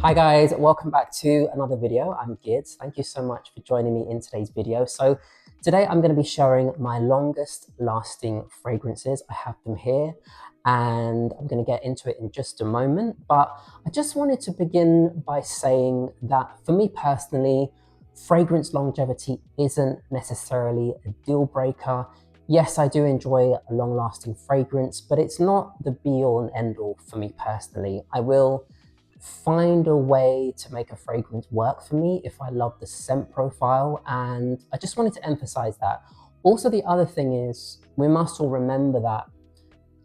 Hi guys, welcome back to another video. I'm Gids. Thank you so much for joining me in today's video. So today I'm going to be sharing my longest lasting fragrances. I have them here and I'm going to get into it in just a moment. But I just wanted to begin by saying that for me personally, fragrance longevity isn't necessarily a deal breaker. Yes, I do enjoy a long lasting fragrance, but it's not the be all and end all for me personally. I will find a way to make a fragrance work for me if I love the scent profile, and I just wanted to emphasize that. Also, the other thing is we must all remember that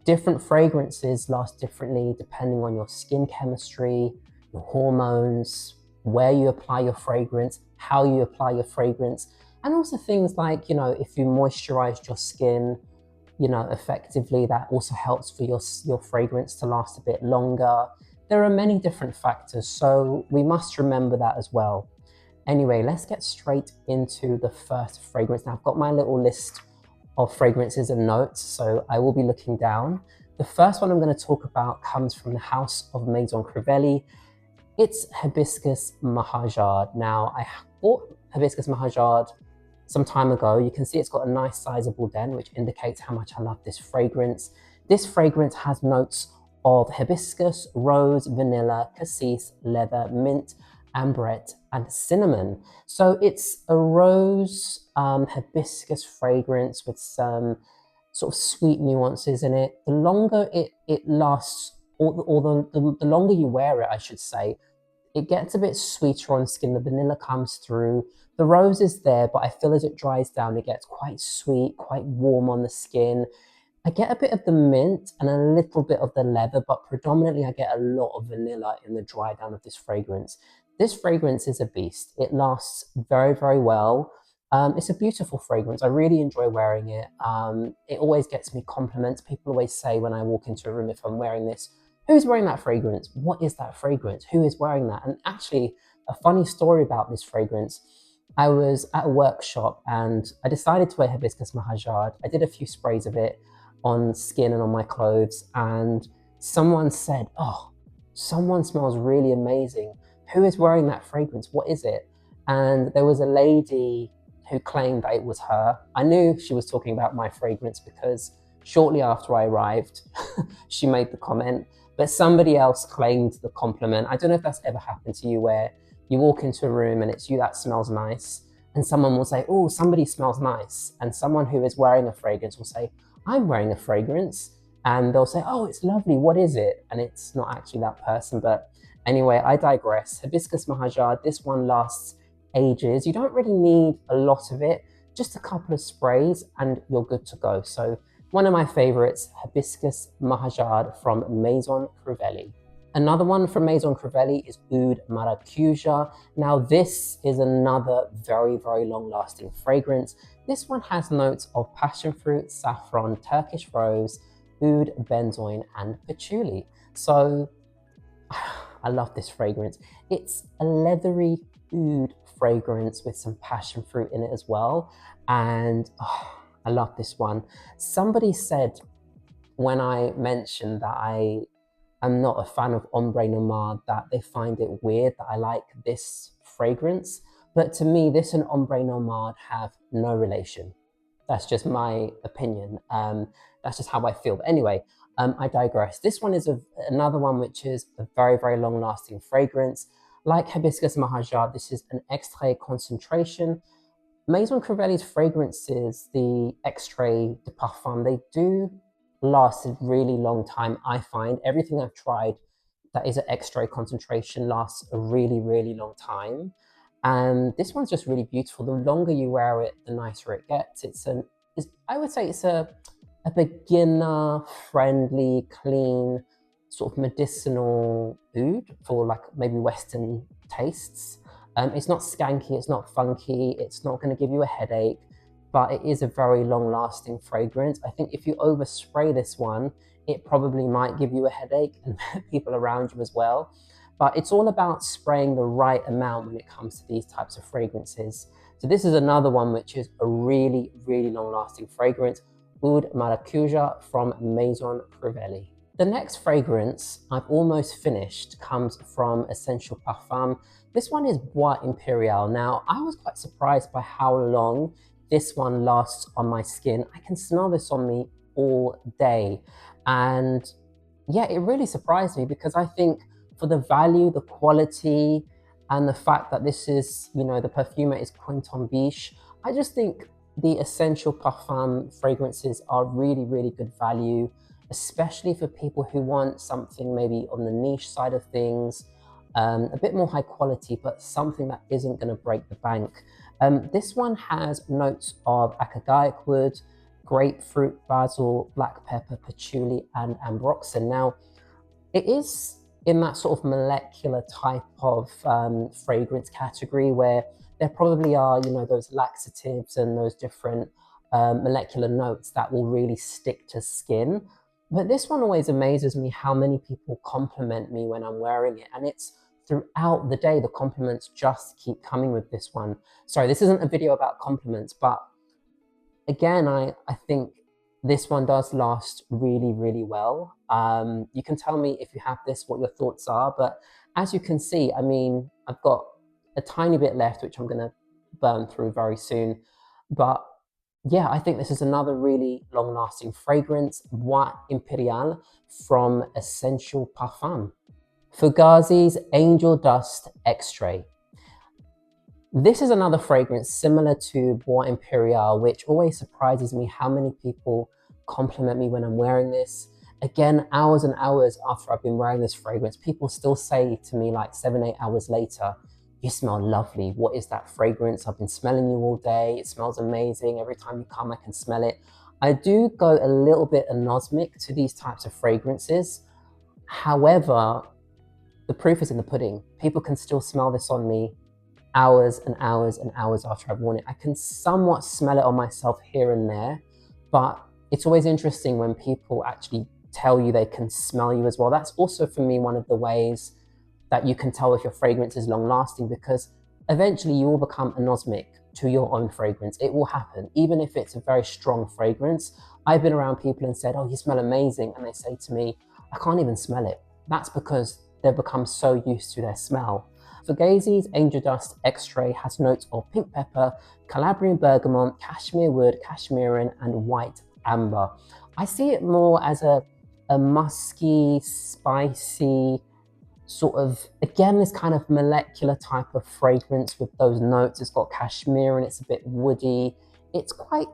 different fragrances last differently depending on your skin chemistry, your hormones, where you apply your fragrance, how you apply your fragrance, and also things like, if you moisturized your skin, effectively, that also helps for your fragrance to last a bit longer. There are many different factors, so we must remember that as well. Anyway, let's get straight into the first fragrance. Now, I've got my little list of fragrances and notes, so I will be looking down. The first one I'm going to talk about comes from the house of Maison Crivelli. It's Hibiscus Mahjad. Now, I bought Hibiscus Mahjad some time ago. You can see it's got a nice sizable den, which indicates how much I love this fragrance. This fragrance has notes of hibiscus, rose, vanilla, cassis, leather, mint, ambrette, and cinnamon. So it's a rose hibiscus fragrance with some sort of sweet nuances in it. The longer it lasts, or the longer you wear it, I should say, it gets a bit sweeter on skin. The vanilla comes through. The rose is there, but I feel as it dries down, it gets quite sweet, quite warm on the skin. I get a bit of the mint and a little bit of the leather, but predominantly I get a lot of vanilla in the dry down of this fragrance. This fragrance is a beast. It lasts very, very well. It's a beautiful fragrance. I really enjoy wearing it. It always gets me compliments. People always say when I walk into a room, if I'm wearing this, who's wearing that fragrance? What is that fragrance? Who is wearing that? And actually, a funny story about this fragrance. I was at a workshop and I decided to wear Hibiscus Mahjad. I did a few sprays of it on skin and on my clothes, and someone said, "Oh, someone smells really amazing. Who is wearing that fragrance? What is it?" And there was a lady who claimed that it was her. I knew she was talking about my fragrance because shortly after I arrived, she made the comment, but somebody else claimed the compliment. I don't know if that's ever happened to you, where you walk into a room and it's you that smells nice, and someone will say, "Oh, somebody smells nice," and someone who is wearing a fragrance will say, "I'm wearing a fragrance," and they'll say, "Oh, it's lovely, what is it?" And it's not actually that person. But anyway, I digress. Hibiscus Mahjad, this one lasts ages. You don't really need a lot of it, just a couple of sprays and you're good to go. So one of my favorites, Hibiscus Mahjad from Maison Crivelli. Another one from Maison Crivelli is Oud Maracuja. Now this is another very, very long lasting fragrance. This one has notes of passion fruit, saffron, Turkish rose, oud, benzoin, and patchouli. So I love this fragrance. It's a leathery oud fragrance with some passion fruit in it as well. And I love this one. Somebody said when I mentioned that I'm not a fan of Ombre Nomade, that they find it weird that I like this fragrance. But to me, this and Ombre Nomade have no relation. That's just my opinion. That's just how I feel. But anyway, I digress. This one is another one which is a very, very long lasting fragrance. Like Hibiscus Mahjad, this is an Extrait concentration. Maison Crivelli's fragrances, the Extrait, the Parfum, they do last a really long time. I find everything I've tried that is an Extrait concentration lasts a really, really long time. And this one's just really beautiful. The longer you wear it, the nicer it gets. I would say it's a beginner friendly, clean, sort of medicinal oud for like maybe Western tastes. It's not skanky, it's not funky, it's not going to give you a headache, but it is a very long lasting fragrance. I think if you overspray this one, it probably might give you a headache and people around you as well. But it's all about spraying the right amount when it comes to these types of fragrances. So this is another one which is a really, really long lasting fragrance, Oud Maracuja from Maison Crivelli. The next fragrance I've almost finished comes from Essential Parfum. This one is Bois Imperial. Now, I was quite surprised by how long this one lasts on my skin. I can smell this on me all day. And yeah, it really surprised me because I think for the value, the quality, and the fact that this is, the perfumer is Quinton Biche, I just think the Essential Parfum fragrances are really, really good value, especially for people who want something maybe on the niche side of things, a bit more high quality, but something that isn't going to break the bank. This one has notes of acadaic wood, grapefruit, basil, black pepper, patchouli, and ambroxan. Now, it is in that sort of molecular type of fragrance category where there probably are, those laxatives and those different molecular notes that will really stick to skin. But this one always amazes me how many people compliment me when I'm wearing it. And it's throughout the day, the compliments just keep coming with this one. Sorry, this isn't a video about compliments, but again, I think this one does last really, really well. You can tell me if you have this, what your thoughts are. But as you can see, I mean, I've got a tiny bit left, which I'm going to burn through very soon. But yeah, I think this is another really long-lasting fragrance, Bois Imperial from Essential Parfum. Fugazzi's Angel Dust Extrait. This is another fragrance similar to Bois Imperial, which always surprises me how many people compliment me when I'm wearing this. Again, hours and hours after I've been wearing this fragrance, people still say to me like 7-8 hours later, "You smell lovely. What is that fragrance? I've been smelling you all day. It smells amazing. Every time you come, I can smell it." I do go a little bit anosmic to these types of fragrances. However, the proof is in the pudding. People can still smell this on me hours and hours and hours after I've worn it. I can somewhat smell it on myself here and there, but it's always interesting when people actually tell you they can smell you as well. That's also for me one of the ways that you can tell if your fragrance is long lasting, because eventually you will become anosmic to your own fragrance. It will happen, even if it's a very strong fragrance. I've been around people and said, "Oh, you smell amazing." And they say to me, "I can't even smell it." That's because they've become so used to their smell. Fugazzi's Angel Dust Extrait has notes of pink pepper, Calabrian bergamot, cashmere wood, cashmeran, and white amber. I see it more as a musky, spicy, sort of, again, this kind of molecular type of fragrance with those notes. It's got cashmere and it's a bit woody. It's quite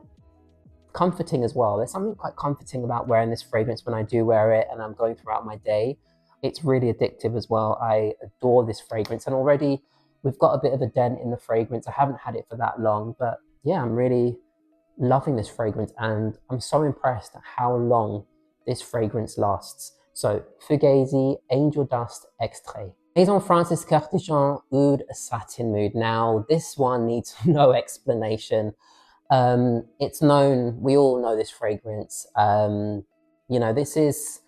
comforting as well. There's something quite comforting about wearing this fragrance when I do wear it and I'm going throughout my day. It's really addictive as well. I adore this fragrance, and already we've got a bit of a dent in the fragrance. I haven't had it for that long, but yeah, I'm really loving this fragrance and I'm so impressed at how long this fragrance lasts. So Fugazzi Angel Dust Extrait. Maison Francis Kurkdijan Oud Satin Mood. Now this one needs no explanation. It's known, we all know this fragrance. This is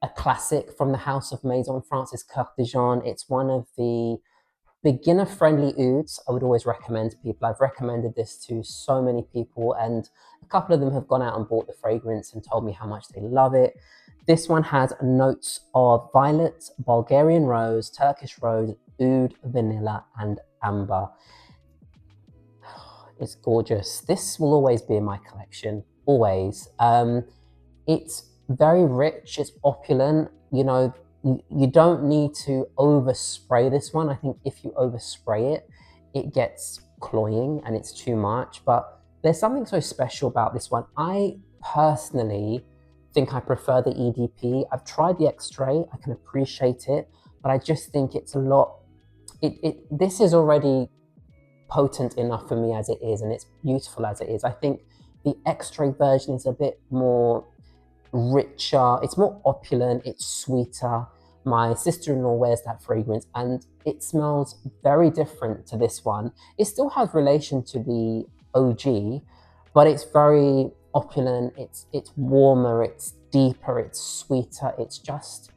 a classic from the house of Maison Francis Kurkdijan. It's one of the beginner-friendly ouds I would always recommend to people. I've recommended this to so many people, and a couple of them have gone out and bought the fragrance and told me how much they love it. This one has notes of violet, Bulgarian rose, Turkish rose, oud, vanilla, and amber. It's gorgeous. This will always be in my collection, always. It's very rich, it's opulent. You don't need to overspray this one. I think if you overspray it, it gets cloying and it's too much, but there's something so special about this one. I personally think I prefer the EDP. I've tried the Extrait, I can appreciate it, but I just think it's a lot, this is already potent enough for me as it is, and it's beautiful as it is. I think the Extrait version is a bit more richer, it's more opulent, it's sweeter. My sister-in-law wears that fragrance and it smells very different to this one. It still has relation to the OG, but it's very opulent, it's warmer, it's deeper, it's sweeter, it's just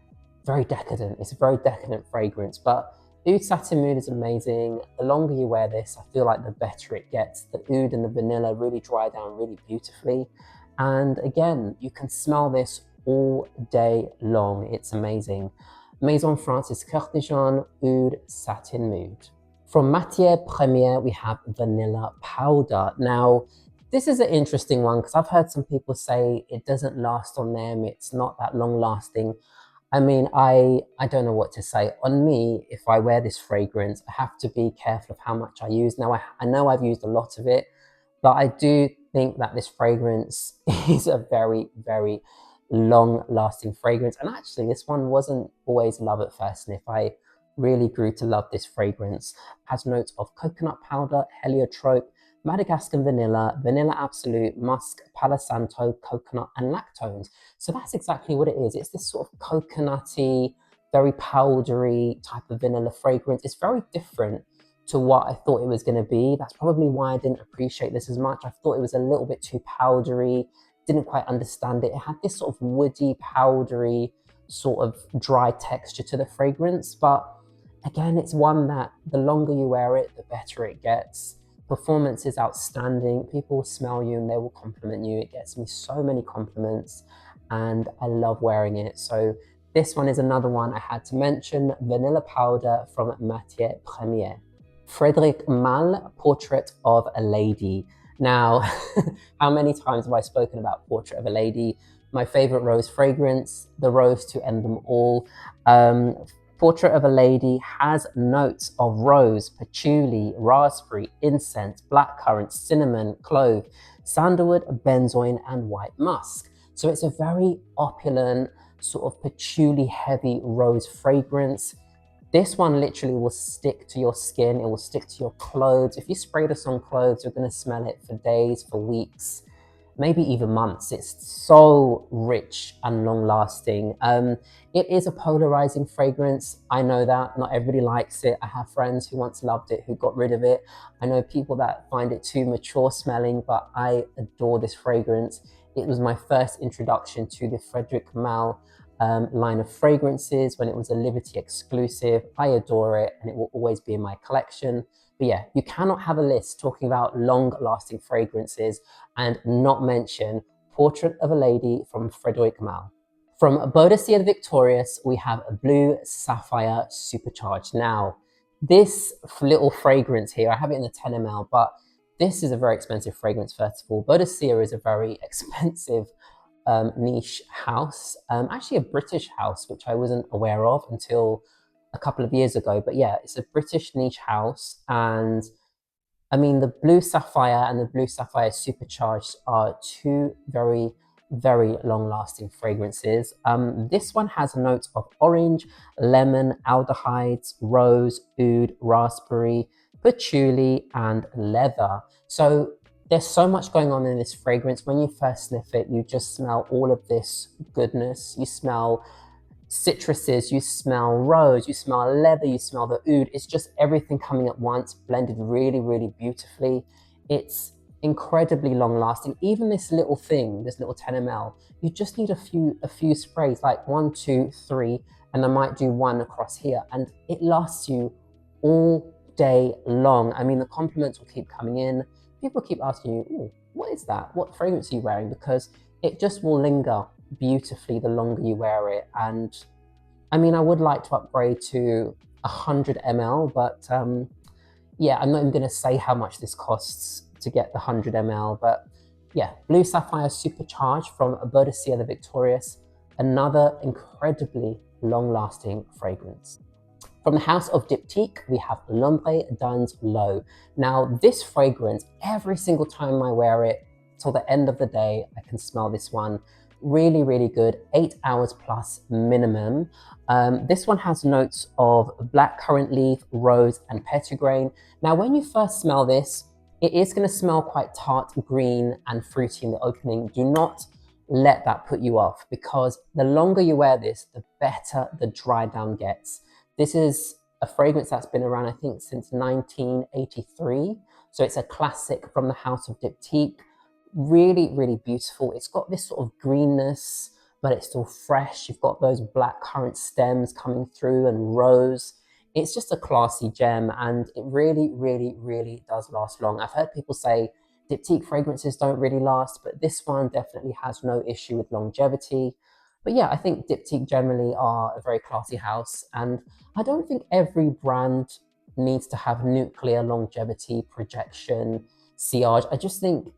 very decadent. It's a very decadent fragrance, but Oud Satin Mood is amazing. The longer you wear this, I feel like the better it gets. The oud and the vanilla really dry down really beautifully. And again, you can smell this all day long. It's amazing. Maison France is Kurkdijan, Oud, Satin Mood. From Matiere Premiere, we have vanilla powder. Now, this is an interesting one because I've heard some people say it doesn't last on them. It's not that long lasting. I mean, I don't know what to say. On me, if I wear this fragrance, I have to be careful of how much I use. Now, I know I've used a lot of it, but I do think that this fragrance is a very, very long-lasting fragrance. And actually, this one wasn't always love at first. And if I really grew to love this fragrance, it has notes of coconut powder, heliotrope, Madagascar vanilla, vanilla absolute, musk, palo santo, coconut, and lactones. So that's exactly what it is. It's this sort of coconutty, very powdery type of vanilla fragrance. It's very different to what I thought it was going to be. That's probably why I didn't appreciate this as much. I thought it was a little bit too powdery, didn't quite understand it. It had this sort of woody, powdery, sort of dry texture to the fragrance. But again, it's one that the longer you wear it, the better it gets. Performance is outstanding. People will smell you and they will compliment you. It gets me so many compliments and I love wearing it. So this one is another one I had to mention, vanilla powder from Matiere Premiere. Frederic Malle, Portrait of a Lady. Now, how many times have I spoken about Portrait of a Lady? My favorite rose fragrance, the rose to end them all. Portrait of a Lady has notes of rose, patchouli, raspberry, incense, blackcurrant, cinnamon, clove, sandalwood, benzoin, and white musk. So it's a very opulent, sort of patchouli heavy rose fragrance. This one literally will stick to your skin, it will stick to your clothes. If you spray this on clothes, you're gonna smell it for days, for weeks, maybe even months. It's so rich and long lasting. It is a polarizing fragrance. I know that not everybody likes it. I have friends who once loved it, who got rid of it. I know people that find it too mature smelling, but I adore this fragrance. It was my first introduction to the Frederic Malle line of fragrances when it was a Liberty exclusive. I adore it and it will always be in my collection. But yeah, you cannot have a list talking about long-lasting fragrances and not mention Portrait of a Lady from Frederic Malle. From Boadecia the Victorious, we have a Blue Sapphire Supercharged. Now, this little fragrance here, I have it in the 10 ml, but this is a very expensive fragrance, first of all. Boadecia is a very expensive niche house, actually a British house, which I wasn't aware of until a couple of years ago. But yeah, it's a British niche house. And I mean, the Blue Sapphire and the Blue Sapphire Supercharged are two very, very long-lasting fragrances. This one has notes of orange, lemon, aldehydes, rose, oud, raspberry, patchouli, and leather. So there's so much going on in this fragrance. When you first sniff it, you just smell all of this goodness. You smell citruses, you smell rose, you smell leather, you smell the oud. It's just everything coming at once, blended really, really beautifully. It's incredibly long lasting. Even this little thing, this little 10 ml, you just need a few sprays, like 1, 2, 3, and I might do one across here, and it lasts you all day long. I mean, the compliments will keep coming in. People keep asking you, oh, what is that? What fragrance are you wearing? Because it just will linger beautifully the longer you wear it. And I mean, I would like to upgrade to 100 ml, but yeah, I'm not even going to say how much this costs to get the 100 ml. But yeah, Blue Sapphire Supercharged from Boadecia the Victorious, another incredibly long-lasting fragrance. From the house of Diptyque, we have L'Ombre dans l'Eau. Now, this fragrance, every single time I wear it, till the end of the day, I can smell this one. Really, really good. 8 hours plus minimum. This one has notes of blackcurrant leaf, rose, and petitgrain. Now, when you first smell this, it is going to smell quite tart, green, and fruity in the opening. Do not let that put you off, because the longer you wear this, the better the dry down gets. This is a fragrance that's been around, I think, since 1983. So it's a classic from the house of Diptyque. Really, really beautiful. It's got this sort of greenness, but it's still fresh. You've got those black currant stems coming through and rose. It's just a classy gem, and it really, really, really does last long. I've heard people say Diptyque fragrances don't really last, but this one definitely has no issue with longevity. But yeah, I think Diptyque generally are a very classy house, and I don't think every brand needs to have nuclear longevity, projection, sillage. I just think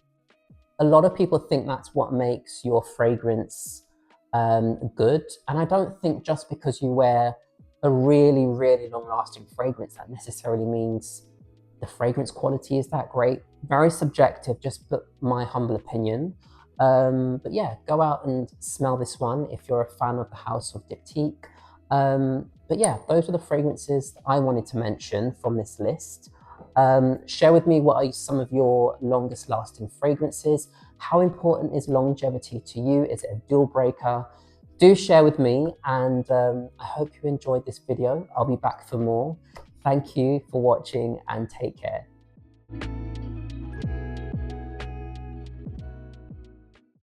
a lot of people think that's what makes your fragrance good. And I don't think just because you wear a really, really long lasting fragrance, that necessarily means the fragrance quality is that great. Very subjective, just but my humble opinion. But yeah, go out and smell this one if you're a fan of the house of Diptyque. But yeah, those are the fragrances that I wanted to mention from this list. Share with me what are some of your longest lasting fragrances. How important is longevity to you? Is it a deal breaker? Do share with me, and I hope you enjoyed this video. I'll be back for more. Thank you for watching and take care.